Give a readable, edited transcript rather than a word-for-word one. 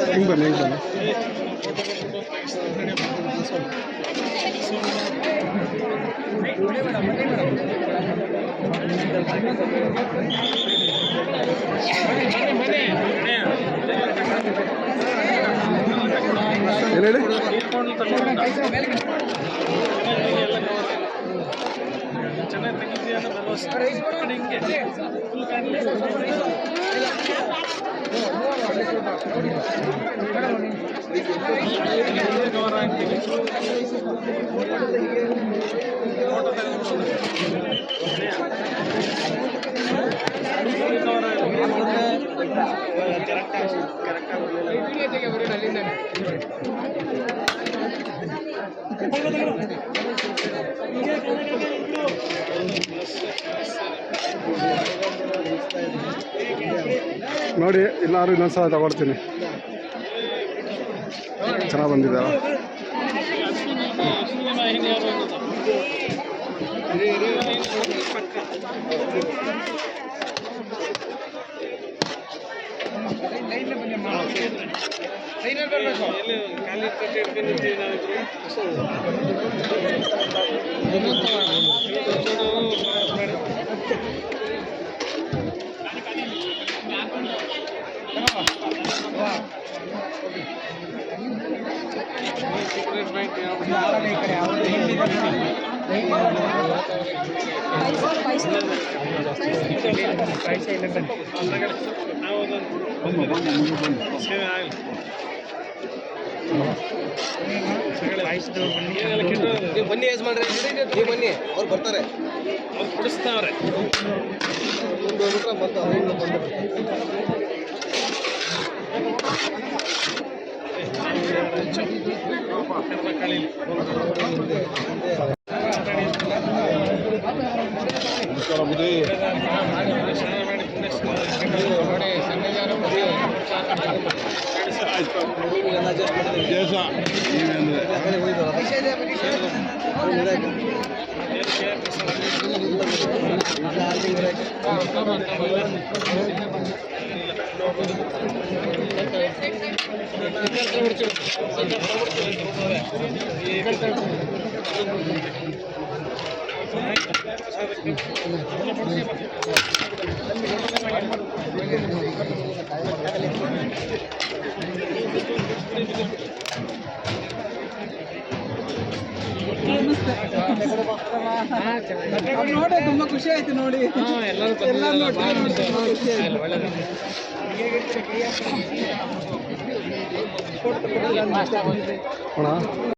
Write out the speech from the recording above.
ಹಿಂಗೆ ಬನ್ನಿ ಏನು ಹೇಳಿ ಚೆನ್ನಾಗಿ ತೆಗಿತೀಯ ಅನ್ನೋ ಭರವಸೆ ಹಿಂಗೆ ಕವರ್ ಆಗ್ತೀವಿ ಫೋಟೋ ನೋಡಿ ಇನ್ನಾರು ಇನ್ನೊಂದ್ಸಲ ತಗೊಳ್ತೀನಿ ಚೆನ್ನಾಗಿ ಬಂದಿದೆ ಬನ್ನಿ ಯೂಸ್ ಮಾಡ್ರಿ ನೀವು ಬನ್ನಿ ಅವ್ರು ಬರ್ತಾರೆ ಅವ್ರು ಕೊಡಿಸ್ತಾವ್ರೆ ಮುಂದೆ ಹೋಗ್ಬಿಟ್ರೆ ಮತ್ತೆ ಅವ್ರಿಂದ ಬಂದು ನೋಡಿ ತುಂಬಾ ಖುಷಿ ಆಯ್ತು ನೋಡಿ ಅಣ್ಣ